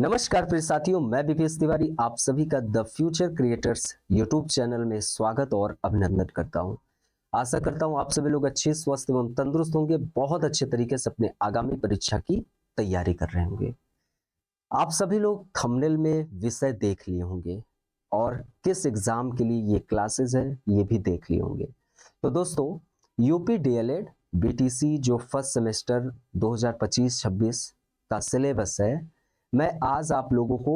नमस्कार प्रिय साथियों, मैं बीपीएस तिवारी आप सभी का the future creators YouTube channel में स्वागत और अभिनंदन करता हूं। आशा करता हूं आप सभी लोग अच्छे, स्वस्थ एवं तंदुरुस्त होंगे, बहुत अच्छे तरीके से अपने आगामी परीक्षा की तैयारी कर रहे होंगे। आप सभी लोग थंबनेल में विषय देख लिए होंगे और किस एग्जाम के लिए ये क्लासेस है ये भी देख लिए होंगे। तो दोस्तों, यूपी डीएलएड बीटीसी जो फर्स्ट सेमेस्टर 2025-26 का सिलेबस है, मैं आज आप लोगों को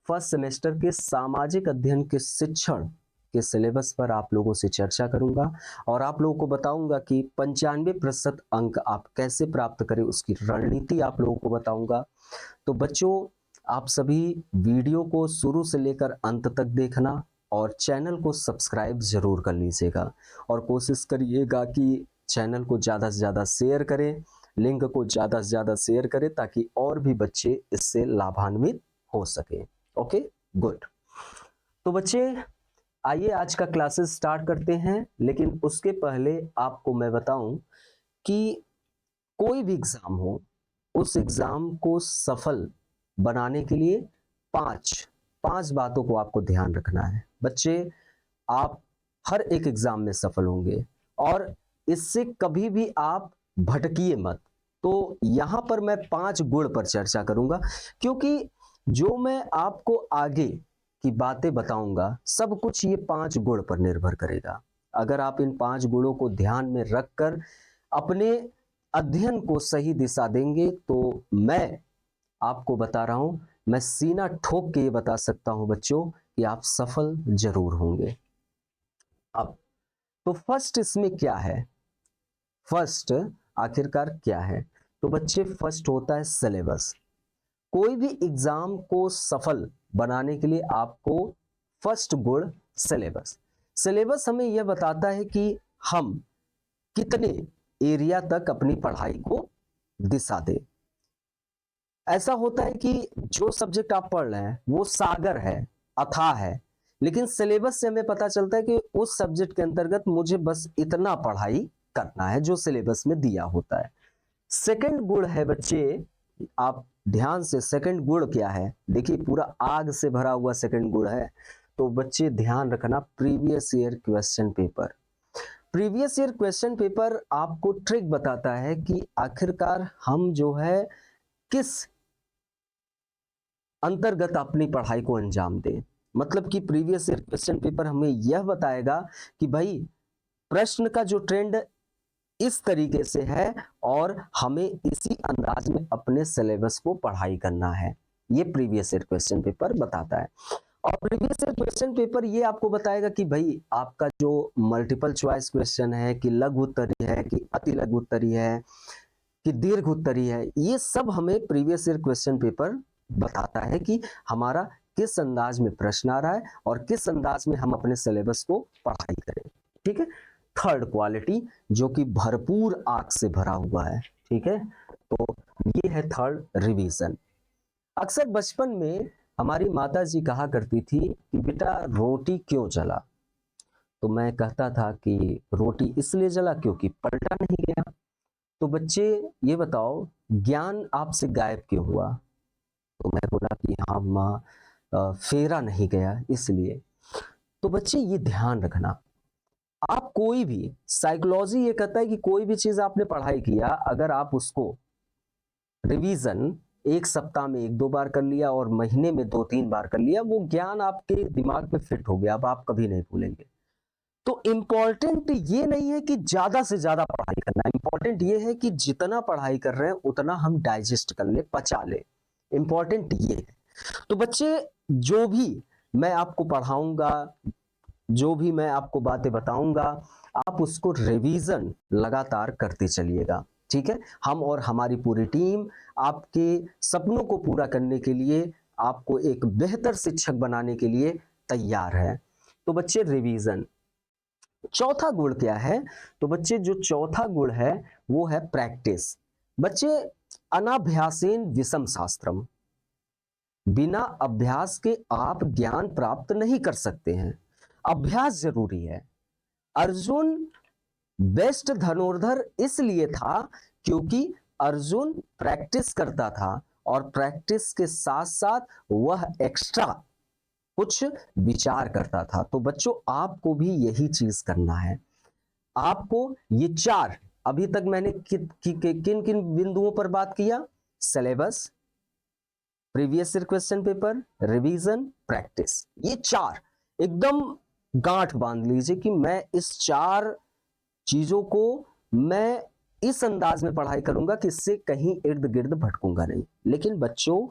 फर्स्ट सेमेस्टर के सामाजिक अध्ययन के शिक्षण के सिलेबस पर आप लोगों से चर्चा करूंगा और आप लोगों को बताऊंगा कि 95% अंक आप कैसे प्राप्त करें, उसकी रणनीति आप लोगों को बताऊंगा। तो बच्चों, आप सभी वीडियो को शुरू से लेकर अंत तक देखना और चैनल को सब्सक्राइब जरूर कर लीजिएगा और कोशिश करिएगा कि चैनल को ज़्यादा से ज़्यादा शेयर करें, लिंक को ज़्यादा से ज़्यादा शेयर करें ताकि और भी बच्चे इससे लाभान्वित हो सके। Okay, good. तो बच्चे, आइए आज का क्लासेस स्टार्ट करते हैं, लेकिन उसके पहले आपको मैं बताऊं कि कोई भी एग्जाम हो, उस एग्जाम को सफल बनाने के लिए पांच बातों को आपको ध्यान रखना है। बच्चे, आप हर एक एग्जाम में सफल होंगे और इससे कभी भी आप भटकिए मत। तो यहां पर मैं 5 गुण पर चर्चा करूंगा, क्योंकि जो मैं आपको आगे की बातें बताऊंगा सब कुछ ये 5 गुण पर निर्भर करेगा। अगर आप इन 5 गुणों को ध्यान में रखकर अपने अध्ययन को सही दिशा देंगे तो मैं आपको बता रहा हूं, मैं सीना ठोक के ये बता सकता हूं बच्चों कि आप सफल जरूर होंगे। अब तो फर्स्ट इसमें क्या है, फर्स्ट आखिरकार क्या है? तो बच्चे, फर्स्ट होता है सिलेबस। कोई भी एग्जाम को सफल बनाने के लिए आपको फर्स्ट गुण सिलेबस। सिलेबस हमें यह बताता है कि हम कितने एरिया तक अपनी पढ़ाई को दिशा दें। ऐसा होता है कि जो सब्जेक्ट आप पढ़ रहे हैं वो सागर है, अथाह है, लेकिन सिलेबस से हमें पता चलता है कि उस सब्जेक्ट के अंतर्गत मुझे बस इतना पढ़ाई करना है जो सिलेबस में दिया होता है। सेकंड गुण है बच्चे, आप ध्यान से, सेकंड गुण क्या है? देखिए, पूरा आग से भरा हुआ सेकंड गुण है। तो बच्चे ध्यान रखना, previous year question paper. Previous year question paper आपको ट्रिक बताता है कि आखिरकार हम जो है किस अंतर्गत अपनी पढ़ाई को अंजाम दें। मतलब कि प्रीवियस ईयर क्वेश्चन पेपर हमें यह बताएगा कि भाई प्रश्न का जो ट्रेंड इस तरीके से है और हमें इसी अंदाज में अपने सिलेबस को पढ़ाई करना है। ये प्रीवियस ईयर क्वेश्चन पेपर बताता है। और प्रीवियस ईयर क्वेश्चन पेपर ये आपको बताएगा कि भाई आपका जो मल्टीपल चॉइस क्वेश्चन है, कि लघु उत्तरीय है, कि अति लघु उत्तरीय है, कि दीर्घ उत्तरीय है, ये सब हमें प्रीवियस ईयर क्वेश्चन पेपर बताता है कि हमारा किस अंदाज में प्रश्न आ रहा है और किस अंदाज में हम अपने सिलेबस को पढ़ाई करें। ठीक है। थर्ड क्वालिटी, जो कि भरपूर आग से भरा हुआ है। ठीक है, तो ये है थर्ड, रिवीजन। अक्सर बचपन में हमारी माता जी कहा करती थी कि बेटा रोटी क्यों जला? तो मैं कहता था कि रोटी इसलिए जला क्योंकि पलटा नहीं गया। तो बच्चे ये बताओ, ज्ञान आपसे गायब क्यों हुआ? तो मैं बोला कि हाँ माँ, फेरा नहीं गया इसलिए। तो बच्चे ये ध्यान रखना, आप कोई भी, साइकोलॉजी ये कहता है कि कोई भी चीज आपने पढ़ाई किया, अगर आप उसको रिवीजन एक सप्ताह में 1-2 बार कर लिया और महीने में 2-3 बार कर लिया, वो ज्ञान आपके दिमाग में फिट हो गया, अब आप कभी नहीं भूलेंगे। तो इंपॉर्टेंट ये नहीं है कि ज्यादा से ज्यादा पढ़ाई करना, इंपॉर्टेंट ये है कि जितना पढ़ाई कर रहे हैं उतना हम डाइजेस्ट कर ले, पचा ले। इंपॉर्टेंट ये है। तो बच्चे, जो भी मैं आपको पढ़ाऊंगा, जो भी मैं आपको बातें बताऊंगा, आप उसको रिवीजन लगातार करते चलिएगा। ठीक है, हम और हमारी पूरी टीम आपके सपनों को पूरा करने के लिए, आपको एक बेहतर शिक्षक बनाने के लिए तैयार है। तो बच्चे, रिवीजन। चौथा गुण क्या है? तो बच्चे, जो चौथा गुण है वो है प्रैक्टिस। बच्चे, अनाभ्यासेन विषम शास्त्रम, बिना अभ्यास के आप ज्ञान प्राप्त नहीं कर सकते हैं, अभ्यास जरूरी है। अर्जुन बेस्ट धनुर्धर इसलिए था क्योंकि अर्जुन प्रैक्टिस करता था और प्रैक्टिस के साथ साथ वह एक्स्ट्रा कुछ विचार करता था। तो बच्चों आपको भी यही चीज करना है। आपको ये चार, अभी तक मैंने किन किन बिंदुओं पर बात किया, syllabus, previous year question paper, revision, practice, ये चार एकदम गांठ बांध लीजिए कि मैं इस चार चीजों को मैं इस अंदाज में पढ़ाई करूंगा कि इससे कहीं इर्द गिर्द भटकूंगा नहीं। लेकिन बच्चों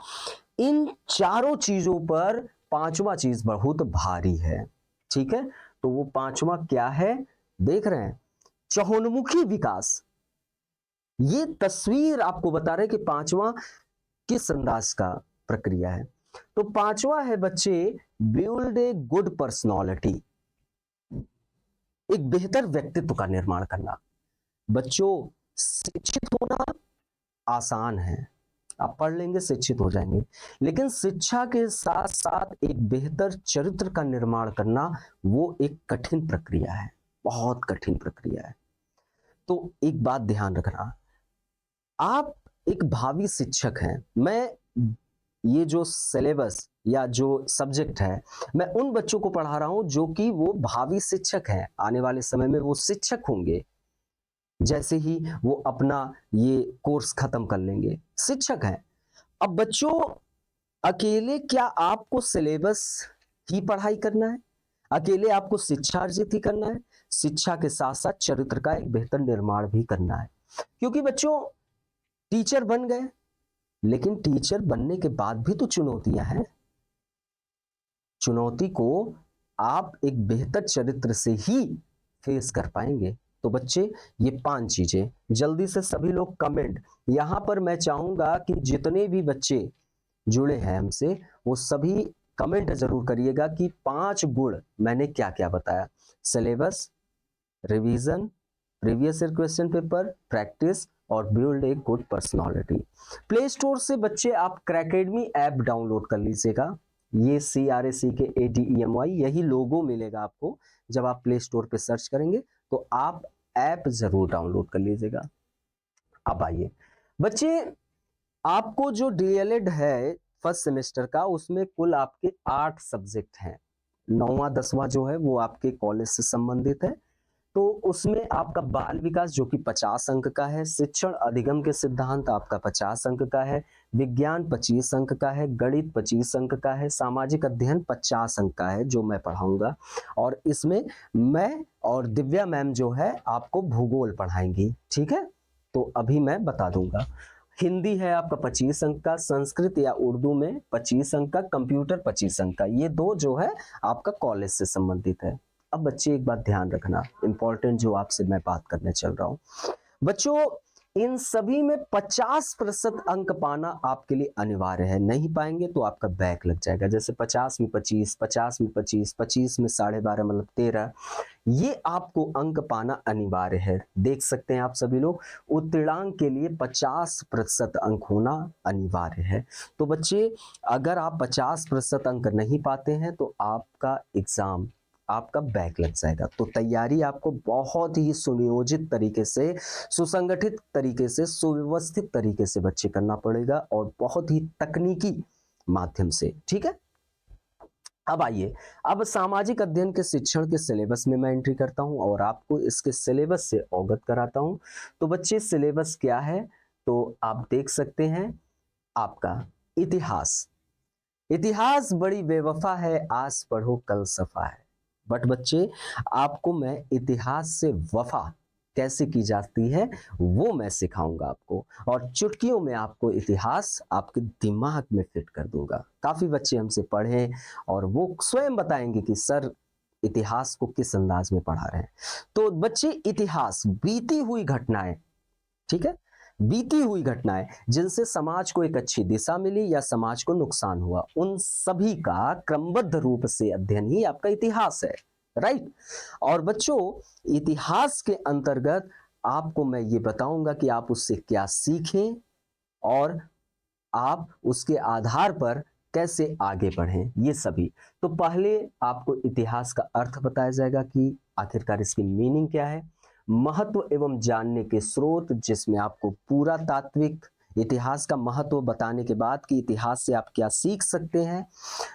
इन चारों चीजों पर पांचवा चीज बहुत भारी है, ठीक है। तो वो पांचवा क्या है, देख रहे हैं, चहुंमुखी विकास। ये तस्वीर आपको बता रहे कि पांचवा किस अंदाज का प्रक्रिया है। तो पांचवा है बच्चे, बिल्ड ए गुड पर्सनालिटी, एक बेहतर व्यक्तित्व का निर्माण करना। बच्चों शिक्षित होना आसान है, आप पढ़ लेंगे शिक्षित हो जाएंगे, लेकिन शिक्षा के साथ साथ एक बेहतर चरित्र का निर्माण करना वो एक कठिन प्रक्रिया है, बहुत कठिन प्रक्रिया है। तो एक बात ध्यान रखना, आप एक भावी शिक्षक हैं। मैं ये जो सिलेबस या जो सब्जेक्ट है, मैं उन बच्चों को पढ़ा रहा हूं जो कि वो भावी शिक्षक हैं, आने वाले समय में वो शिक्षक होंगे। जैसे ही वो अपना ये कोर्स खत्म कर लेंगे, शिक्षक हैं। अब बच्चों अकेले क्या आपको सिलेबस ही पढ़ाई करना है, अकेले आपको शिक्षा अर्जित ही करना है? शिक्षा के साथ साथ चरित्र का एक बेहतर निर्माण भी करना है। क्योंकि बच्चों टीचर बन गए, लेकिन टीचर बनने के बाद भी तो चुनौतियां हैं। चुनौती को आप एक बेहतर चरित्र से ही फेस कर पाएंगे। तो बच्चे ये 5 चीजें जल्दी से सभी लोग कमेंट, यहां पर मैं चाहूंगा कि जितने भी बच्चे जुड़े हैं हमसे वो सभी कमेंट जरूर करिएगा कि 5 गुण मैंने क्या क्या बताया, syllabus, revision, previous year question paper, practice और build a good personality. Play store से बच्चे आप क्रैकेडमी ऐप डाउनलोड कर लीजिएगा, ये CRACKADEMY यही लोगो मिलेगा आपको जब आप प्ले स्टोर पे सर्च करेंगे, तो आप ऐप जरूर डाउनलोड कर लीजिएगा। अब आइए बच्चे, आपको जो DLED है फर्स्ट सेमेस्टर का, उसमें कुल आपके 8 सब्जेक्ट हैं। 9वां 10वां जो है वो आपके कॉलेज से संबंधित है। तो उसमें आपका बाल विकास जो कि 50 अंक का है, शिक्षण अधिगम के सिद्धांत आपका 50 अंक का है, विज्ञान 25 अंक का है, गणित 25 अंक का है, सामाजिक अध्ययन 50 अंक का है जो मैं पढ़ाऊंगा। और इसमें मैं और दिव्या मैम जो है आपको भूगोल पढ़ाएंगी, ठीक है। तो अभी मैं बता दूंगा, हिंदी है आपका 25 अंक का, संस्कृत या उर्दू में 25 अंक का, कंप्यूटर 25 अंक का। ये दो जो है आपका कॉलेज से संबंधित है। अब बच्चे एक बात ध्यान रखना, इंपॉर्टेंट जो आपसे मैं बात करने चल रहा हूं बच्चों, इन सभी में 50% अंक पाना आपके लिए अनिवार्य है। नहीं पाएंगे तो आपका बैक लग जाएगा। जैसे 50 में 25, 50 में 25, 25 में 12.5 मतलब 13, ये आपको अंक पाना अनिवार्य है। देख सकते हैं आप सभी लोग, उत्तीर्णांक के लिए 50% अंक होना अनिवार्य है। तो बच्चे अगर आप 50% अंक नहीं पाते हैं तो आपका एग्जाम, आपका बैक लग जाएगा। तो तैयारी आपको बहुत ही सुनियोजित तरीके से, सुसंगठित तरीके से, सुव्यवस्थित तरीके से बच्चे करना पड़ेगा और बहुत ही तकनीकी माध्यम से, ठीक है। अब आइए, अब सामाजिक अध्ययन के शिक्षण के सिलेबस में मैं एंट्री करता हूं और आपको इसके सिलेबस से अवगत कराता हूं। तो बच्चे सिलेबस क्या है, तो आप देख सकते हैं आपका इतिहास। इतिहास बड़ी बेवफा है, आज पढ़ो कल सफा है। बट बच्चे आपको मैं इतिहास से वफा कैसे की जाती है वो मैं सिखाऊंगा आपको, और चुटकियों में आपको इतिहास आपके दिमाग में फिट कर दूंगा। काफी बच्चे हमसे पढ़े और वो स्वयं बताएंगे कि सर इतिहास को किस अंदाज में पढ़ा रहे हैं। तो बच्चे इतिहास बीती हुई घटनाएं, ठीक है, बीती हुई घटनाएं जिनसे समाज को एक अच्छी दिशा मिली या समाज को नुकसान हुआ, उन सभी का क्रमबद्ध रूप से अध्ययन ही आपका इतिहास है, राइट। और बच्चों इतिहास के अंतर्गत आपको मैं ये बताऊंगा कि आप उससे क्या सीखें और आप उसके आधार पर कैसे आगे बढ़ें, ये सभी। तो पहले आपको इतिहास का अर्थ बताया जाएगा कि आखिरकार इसकी मीनिंग क्या है, महत्व एवं जानने के स्रोत जिसमें आपको पुरातात्विक इतिहास का महत्व बताने के बाद कि इतिहास से आप क्या सीख सकते हैं,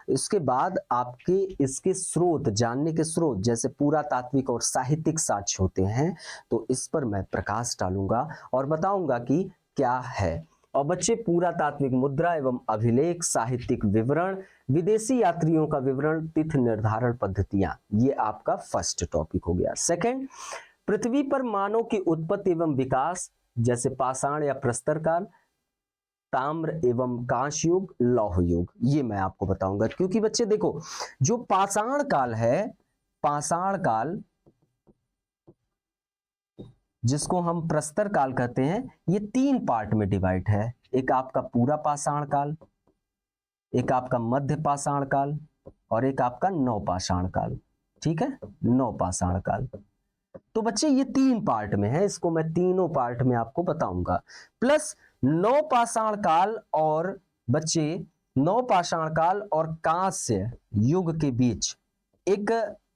इसके बाद आपके इसके स्रोत जानने के स्रोत जैसे पुरातात्विक और साहित्यिक साक्ष्य होते हैं, तो इस पर मैं प्रकाश डालूंगा और बताऊंगा कि क्या है। और बच्चे पुरातात्विक मुद्रा एवं अभिलेख, साहित्यिक विवरण, विदेशी यात्रियों का विवरण, तिथि निर्धारण पद्धतियां, ये आपका फर्स्ट टॉपिक हो गया। सेकंड, पृथ्वी पर मानव की उत्पत्ति एवं विकास जैसे पाषाण या प्रस्तर काल, ताम्र एवं कांस्य युग, लौह युग, ये मैं आपको बताऊंगा। क्योंकि बच्चे देखो, जो पाषाण काल है, पाषाण काल जिसको हम प्रस्तर काल कहते हैं, ये 3 पार्ट में डिवाइड है। एक आपका पूरा पाषाण काल, एक आपका मध्य पाषाण काल और एक आपका नवपाषाण काल। ठीक है, नवपाषाण काल। तो बच्चे ये 3 पार्ट में है, इसको मैं तीनों पार्ट में आपको बताऊंगा। प्लस नवपाषाण काल और बच्चे नवपाषाण काल और कांस्य युग के बीच एक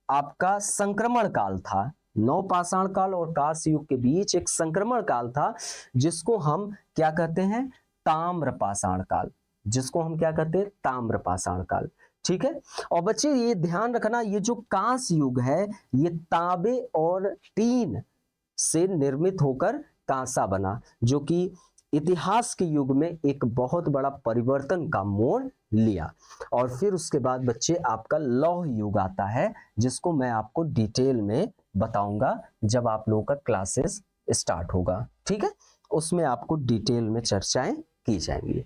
आपका संक्रमण काल था। नवपाषाण काल और कांस्य युग के बीच एक संक्रमण काल था, जिसको हम क्या कहते हैं, ताम्रपाषाण काल, जिसको हम क्या कहते हैं, ताम्रपाषाण काल। ठीक है, और बच्चे ये ध्यान रखना, ये जो कांस्य युग है, ये तांबे और टीन से निर्मित होकर कांसा बना, जो कि इतिहास के युग में एक बहुत बड़ा परिवर्तन का मोड़ लिया। और फिर उसके बाद बच्चे आपका लौह युग आता है, जिसको मैं आपको डिटेल में बताऊंगा जब आप लोगों का क्लासेस स्टार्ट होगा। ठीक है, उसमें आपको डिटेल में चर्चाएं की जाएंगी।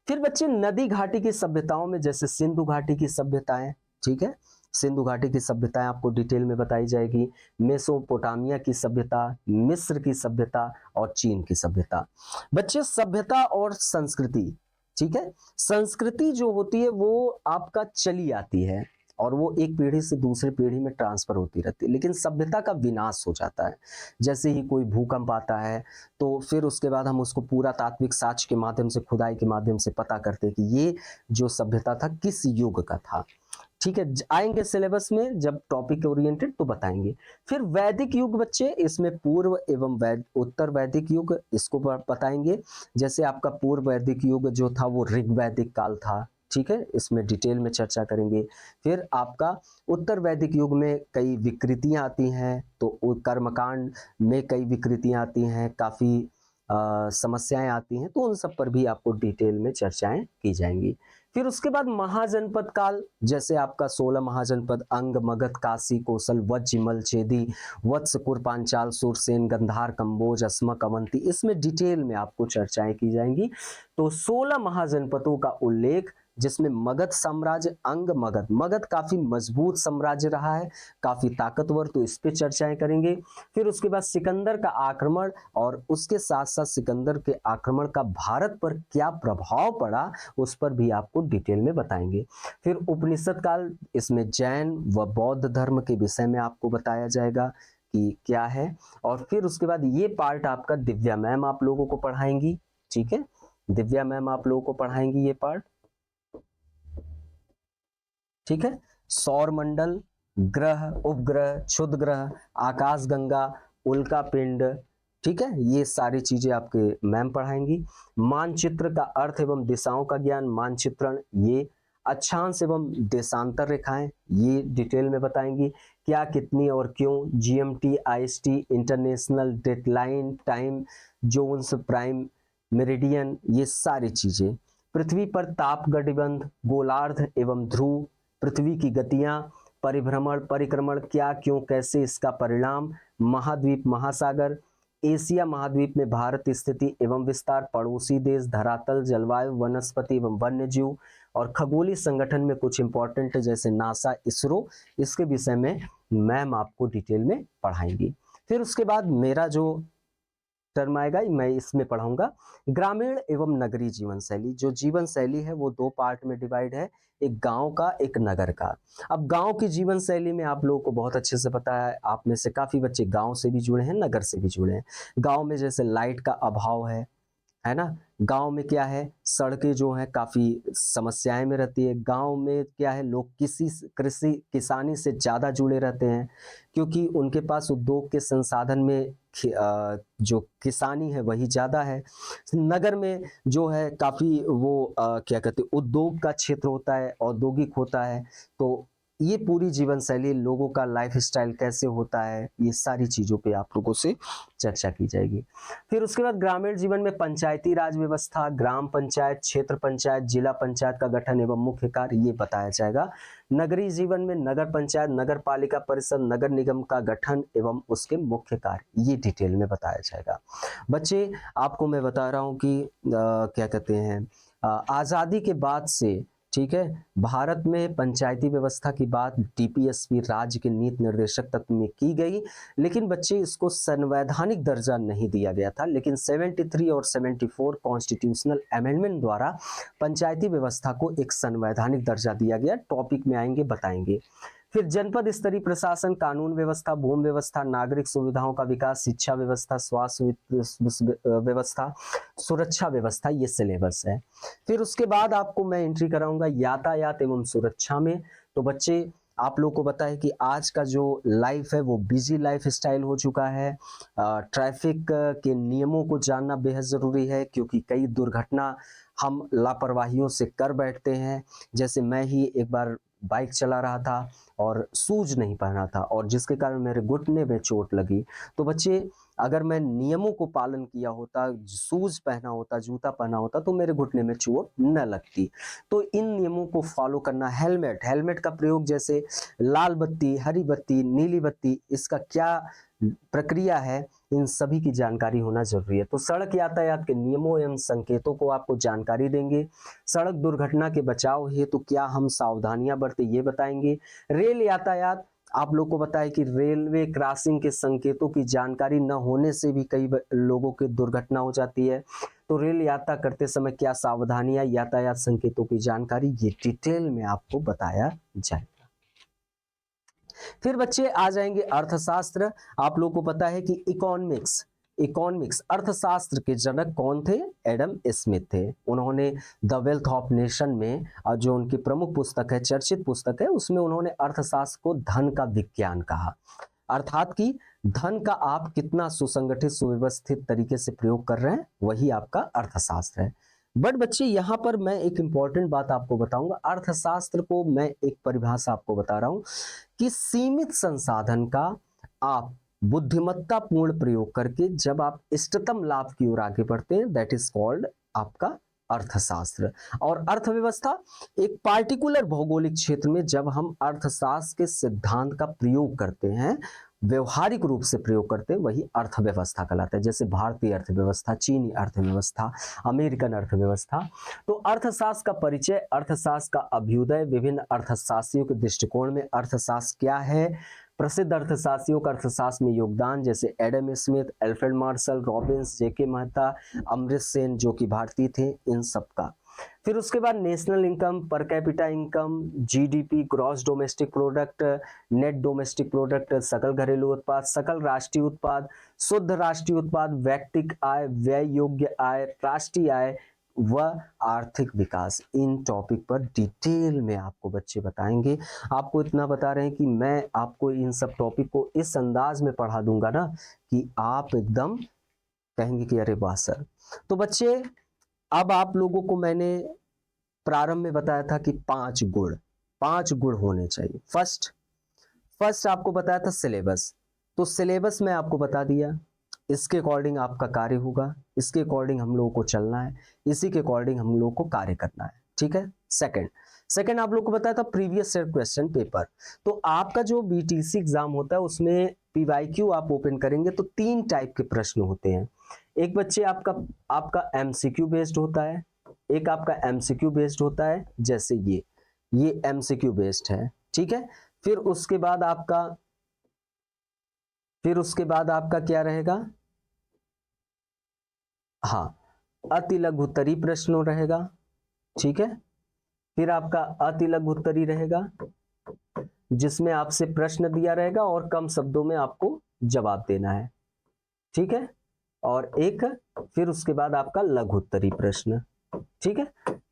फिर बच्चे नदी घाटी की सभ्यताओं में जैसे सिंधु घाटी की सभ्यताएं, ठीक है, सिंधु घाटी की सभ्यताएं आपको डिटेल में बताई जाएगी। मेसोपोटामिया की सभ्यता, मिस्र की सभ्यता और चीन की सभ्यता। बच्चे सभ्यता और संस्कृति, ठीक है, संस्कृति जो होती है वो आपका चली आती है और वो एक पीढ़ी से दूसरी पीढ़ी में ट्रांसफर होती रहती है, लेकिन सभ्यता का विनाश हो जाता है। जैसे ही कोई भूकंप आता है तो फिर उसके बाद हम उसको पूरा तात्विक साक्ष्य के माध्यम से, खुदाई के माध्यम से पता करते हैं कि ये जो सभ्यता था किस युग का था। ठीक है, आएंगे सिलेबस में जब टॉपिक ओरिएंटेड तो बताएंगे। फिर वैदिक युग बच्चे, इसमें पूर्व एवं उत्तर वैदिक युग, इसको बताएंगे। जैसे आपका पूर्व वैदिक युग जो था वो ऋग वैदिक काल था, ठीक है, इसमें डिटेल में चर्चा करेंगे। फिर आपका उत्तर वैदिक युग में कई विकृतियां आती हैं, तो कर्मकांड में कई विकृतियां आती हैं, काफ़ी समस्याएं आती हैं, तो उन सब पर भी आपको डिटेल में चर्चाएं की जाएंगी। फिर उसके बाद महाजनपद काल, जैसे आपका 16 महाजनपद, अंग, मगध, काशी, कौशल, वज्र, मल, चेदी, वत्सकुर, पांचाल, सुरसेन, गंधार, कंबोज, अस्मक, अवंती, इसमें डिटेल में आपको चर्चाएं की जाएंगी। तो 16 महाजनपदों का उल्लेख, जिसमें मगध साम्राज्य, अंग, मगध, मगध काफी मजबूत साम्राज्य रहा है, काफी ताकतवर, तो इस पे चर्चाएं करेंगे। फिर उसके बाद सिकंदर का आक्रमण और उसके साथ साथ सिकंदर के आक्रमण का भारत पर क्या प्रभाव पड़ा, उस पर भी आपको डिटेल में बताएंगे। फिर उपनिषद काल, इसमें जैन व बौद्ध धर्म के विषय में आपको बताया जाएगा कि क्या है। और फिर उसके बाद ये पार्ट आपका दिव्या मैम आप लोगों को पढ़ाएंगी, ठीक है, दिव्या मैम आप लोगों को पढ़ाएंगी ये पार्ट, ठीक है। सौर मंडल, ग्रह, उपग्रह, क्षुद्र ग्रह, आकाश गंगा, उल्का पिंड, ठीक है, ये सारी चीजें आपके मैम पढ़ाएंगी। मानचित्र का अर्थ एवं दिशाओं का ज्ञान, मानचित्रण, ये अक्षांश एवं देशांतर रेखाएं, ये डिटेल में बताएंगी। क्या, कितनी और क्यों, GMT, IST, international deadline, time zones, prime meridian, ये सारी चीजें। पृथ्वी पर ताप गठबंध, गोलार्ध एवं ध्रुव, पृथ्वी की गतियां, परिभ्रमण, परिक्रमण, क्या, क्यों, कैसे, इसका परिणाम, महाद्वीप, महासागर, एशिया महाद्वीप में भारत स्थिति एवं विस्तार, पड़ोसी देश, धरातल, जलवायु, वनस्पति एवं वन्यजीव, और खगोलीय संगठन में कुछ इंपॉर्टेंट जैसे नासा, इसरो, इसके विषय में मैम आपको डिटेल में पढ़ाएंगी। फिर उसके बाद मेरा जो टर्म आएगा मैं इसमें पढ़ाऊंगा ग्रामीण एवं नगरीय जीवन शैली। जो जीवन शैली है वो 2 पार्ट में डिवाइड है, एक गांव का, एक नगर का। अब गांव की जीवन शैली में आप लोगों को बहुत अच्छे से पता है, आप में से काफी बच्चे गांव से भी जुड़े हैं, नगर से भी जुड़े हैं। गांव में जैसे लाइट का अभाव है, है ना। गांव में क्या है, सड़कें जो हैं काफी समस्याएं में रहती है। गांव में क्या है, लोग कृषि किसानी से ज्यादा जुड़े रहते हैं, क्योंकि उनके पास उद्योग के संसाधन में जो किसानी है वही ज्यादा है। नगर में जो है काफी वो क्या कहते हैं, उद्योग का क्षेत्र होता है, औद्योगिक होता है। तो ये पूरी जीवन शैली, लोगों का लाइफस्टाइल कैसे होता है, ये सारी चीजों पे आप लोगों से चर्चा की जाएगी। फिर उसके बाद ग्रामीण जीवन में पंचायती राज व्यवस्था, ग्राम पंचायत, क्षेत्र पंचायत, जिला पंचायत का गठन एवं मुख्य कार्य ये बताया जाएगा। नगरीय जीवन में नगर पंचायत, नगर पालिका परिषद, नगर निगम का गठन एवं उसके मुख्य कार्य ये डिटेल में बताया जाएगा। बच्चे आपको मैं बता रहा हूँ कि क्या कहते हैं, आजादी के बाद से, ठीक है, भारत में पंचायती व्यवस्था की बात टीपीएसपी राज्य के नीति निर्देशक तत्व में की गई, लेकिन बच्चे इसको संवैधानिक दर्जा नहीं दिया गया था। लेकिन 73 और 74 कॉन्स्टिट्यूशनल अमेंडमेंट द्वारा पंचायती व्यवस्था को एक संवैधानिक दर्जा दिया गया। टॉपिक में आएंगे, बताएंगे। फिर जनपद स्तरीय प्रशासन, कानून व्यवस्था, भूमि व्यवस्था, नागरिक सुविधाओं का विकास, शिक्षा व्यवस्था, स्वास्थ्य व्यवस्था, सुरक्षा व्यवस्था, ये सिलेबस है। फिर उसके बाद आपको मैं एंट्री कराऊंगा यातायात एवं सुरक्षा में। तो बच्चे आप लोग को पता है कि आज का जो लाइफ है वो बिजी लाइफ स्टाइल हो चुका है। ट्रैफिक के नियमों को जानना बेहद ज़रूरी है, क्योंकि कई दुर्घटना हम लापरवाहियों से कर बैठते हैं। जैसे मैं ही एक बार बाइक चला रहा था और शूज नहीं पहना था, और जिसके कारण मेरे घुटने में चोट लगी। तो बच्चे अगर मैं नियमों को पालन किया होता, शूज पहना होता, जूता पहना होता, तो मेरे घुटने में चोट न लगती। तो इन नियमों को फॉलो करना। हेलमेट का प्रयोग, जैसे लाल बत्ती, हरी बत्ती, नीली बत्ती, इसका क्या प्रक्रिया है, इन सभी की जानकारी होना जरूरी है। तो सड़क यातायात के नियमों एवं संकेतों को आपको जानकारी देंगे। सड़क दुर्घटना के बचाव हेतु क्या हम सावधानियां बरतें, ये बताएंगे। रेल यातायात, आप लोग को पता है कि रेलवे क्रॉसिंग के संकेतों की जानकारी न होने से भी कई लोगों की दुर्घटना हो जाती है। तो रेल यात्रा करते समय क्या सावधानियां, यातायात संकेतों की जानकारी, ये डिटेल में आपको बताया जाएगा। फिर बच्चे आ जाएंगे अर्थशास्त्र। आप लोग को पता है कि इकोनॉमिक्स अर्थशास्त्र के जनक कौन थे? एडम स्मिथ थे। उन्होंने द वेल्थ ऑफ नेशन में जो उनकी प्रमुख पुस्तक है, चर्चित पुस्तक है, उसमें उन्होंने अर्थशास्त्र को धन का विज्ञान कहा। अर्थात कि धन का आप कितना सुसंगठित, सुव्यवस्थित तरीके से प्रयोग कर रहे हैं, वही आपका अर्थशास्त्र है। बट बच्चे यहाँ पर मैं एक इंपॉर्टेंट बात आपको बताऊंगा। अर्थशास्त्र को मैं एक परिभाषा आपको बता रहा हूं कि सीमित संसाधन का आप बुद्धिमत्तापूर्ण प्रयोग करके जब आप इष्टतम लाभ की ओर आगे बढ़ते हैं, दैट इज कॉल्ड आपका अर्थशास्त्र। और अर्थव्यवस्था, एक पार्टिकुलर भौगोलिक क्षेत्र में जब हम अर्थशास्त्र के सिद्धांत का प्रयोग करते हैं, व्यवहारिक रूप से प्रयोग करते हैं, वही अर्थव्यवस्था कहलाता है। जैसे भारतीय अर्थव्यवस्था, चीनी अर्थव्यवस्था, अमेरिकन अर्थव्यवस्था। तो अर्थशास्त्र का परिचय, अर्थशास्त्र का अभ्युदय, विभिन्न अर्थशास्त्रियों के दृष्टिकोण में अर्थशास्त्र क्या है, प्रसिद्ध अर्थशास्त्रियों का अर्थशास्त्र में योगदान, जैसे Adam Smith, Alfred Marshall, Robbins, J K Mehta, Amrit Sen जो कि भारतीय थे, इन सब का। फिर उसके बाद national income, per capita income, GDP, gross domestic product, net domestic product, सकल घरेलू उत्पाद, सकल राष्ट्रीय उत्पाद, शुद्ध राष्ट्रीय उत्पाद, व्यक्तिगत आय, व्यय योग्य आय, राष्ट्रीय आय व आर्थिक विकास। इन टॉपिक पर डिटेल में आपको बच्चे बताएंगे। आपको इतना बता रहे हैं कि मैं आपको इन सब टॉपिक को इस अंदाज में पढ़ा दूंगा ना कि आप एकदम कहेंगे कि अरे वाह सर। तो बच्चे अब आप लोगों को मैंने प्रारंभ में बताया था कि 5 गुण होने चाहिए। फर्स्ट आपको बताया था सिलेबस। तो सिलेबस में आपको बता दिया, इसके अकॉर्डिंग आपका कार्य होगा, इसके अकॉर्डिंग हम लोगों को चलना है, इसी के अकॉर्डिंग हम लोगों को कार्य करना है। ठीक है। सेकंड आप लोगों को बताया था प्रीवियस ईयर क्वेश्चन पेपर। तो आपका जो बीटीसी एग्जाम होता है उसमें पीवाईक्यू आप ओपन करेंगे तो 3 टाइप के प्रश्न होते हैं। एक बच्चे आपका एमसीक्यू बेस्ड होता है, एक आपका एमसीक्यू बेस्ड होता है, जैसे ये एमसीक्यू बेस्ड है। ठीक है। फिर उसके बाद आपका क्या रहेगा? हाँ, अति लघु उत्तरीय प्रश्न रहेगा। ठीक है। फिर आपका अति लघु उत्तरीय रहेगा जिसमें आपसे प्रश्न दिया रहेगा और कम शब्दों में आपको जवाब देना है। ठीक है। और एक फिर उसके बाद आपका लघु उत्तरी प्रश्न। ठीक है,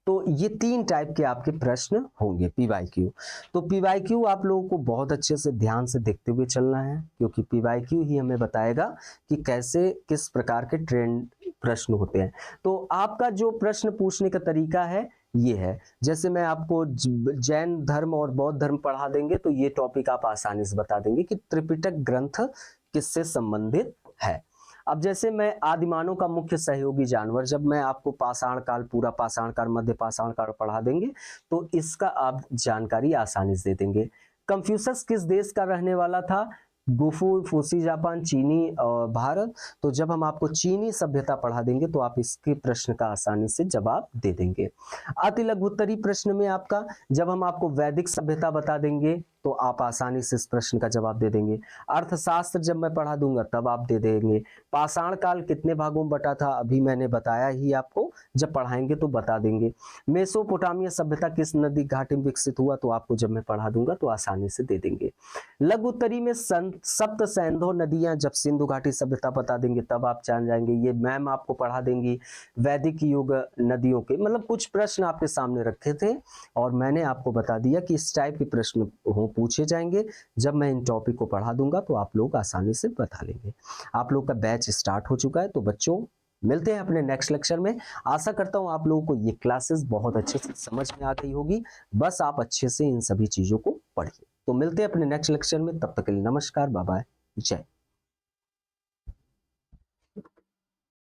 तो ये 3 टाइप के आपके प्रश्न होंगे पीवाईक्यू। तो पीवाईक्यू आप लोगों को बहुत अच्छे से ध्यान से देखते हुए चलना है, क्योंकि पीवाईक्यू ही हमें बताएगा कि कैसे किस प्रकार के ट्रेंड प्रश्न होते हैं। तो आपका जो प्रश्न पूछने का तरीका है ये है, जैसे मैं आपको जैन धर्म और बौद्ध धर्म पढ़ा देंगे तो ये टॉपिक आप आसानी से बता देंगे कि त्रिपिटक ग्रंथ किससे संबंधित है। अब जैसे मैं आदिमानव का मुख्य सहयोगी जानवर, जब मैं आपको पाषाण काल, पूरा पाषाण काल, मध्य पाषाण काल पढ़ा देंगे तो इसका आप जानकारी आसानी से दे देंगे। कंफ्यूशस किस देश का रहने वाला था? गुफू, फूसी जापान, चीनी और भारत। तो जब हम आपको चीनी सभ्यता पढ़ा देंगे तो आप इसके प्रश्न का आसानी से जवाब दे देंगे। अति लघुत्तरी प्रश्न में आपका, जब हम आपको वैदिक सभ्यता बता देंगे तो आप आसानी से इस प्रश्न का जवाब दे देंगे। अर्थशास्त्र जब मैं पढ़ा दूंगा तब आप दे देंगे। पाषाण काल कितने भागों में बटा था, अभी मैंने बताया ही आपको, जब पढ़ाएंगे तो बता देंगे। मेसोपोटामिया सभ्यता किस नदी घाटी में विकसित हुआ, तो आपको जब मैं पढ़ा दूंगा तो आसानी से दे देंगे। लघु उत्तरी में सप्त सैंधव नदियां, जब सिंधु घाटी सभ्यता बता देंगे तब आप जान जाएंगे। ये मैम आपको पढ़ा देंगी वैदिक युग नदियों के, मतलब कुछ प्रश्न आपके सामने रखे थे और मैंने आपको बता दिया कि इस टाइप के प्रश्न पूछे जाएंगे। जब मैं इन टॉपिक को पढ़ा दूंगा तो आप लोग आसानी से बता लेंगे। आप लोग का बैच स्टार्ट हो चुका है, तो बच्चों मिलते हैं अपने नेक्स्ट लेक्चर में। आशा करता हूं आप लोगों को ये क्लासेस बहुत अच्छे से समझ में आ गई होगी, बस आप अच्छे से इन सभी चीजों को पढ़िए। तो मिलते हैं अपने नेक्स्ट लेक्चर में, तब तक के लिए नमस्कार, बाय बाय, जय।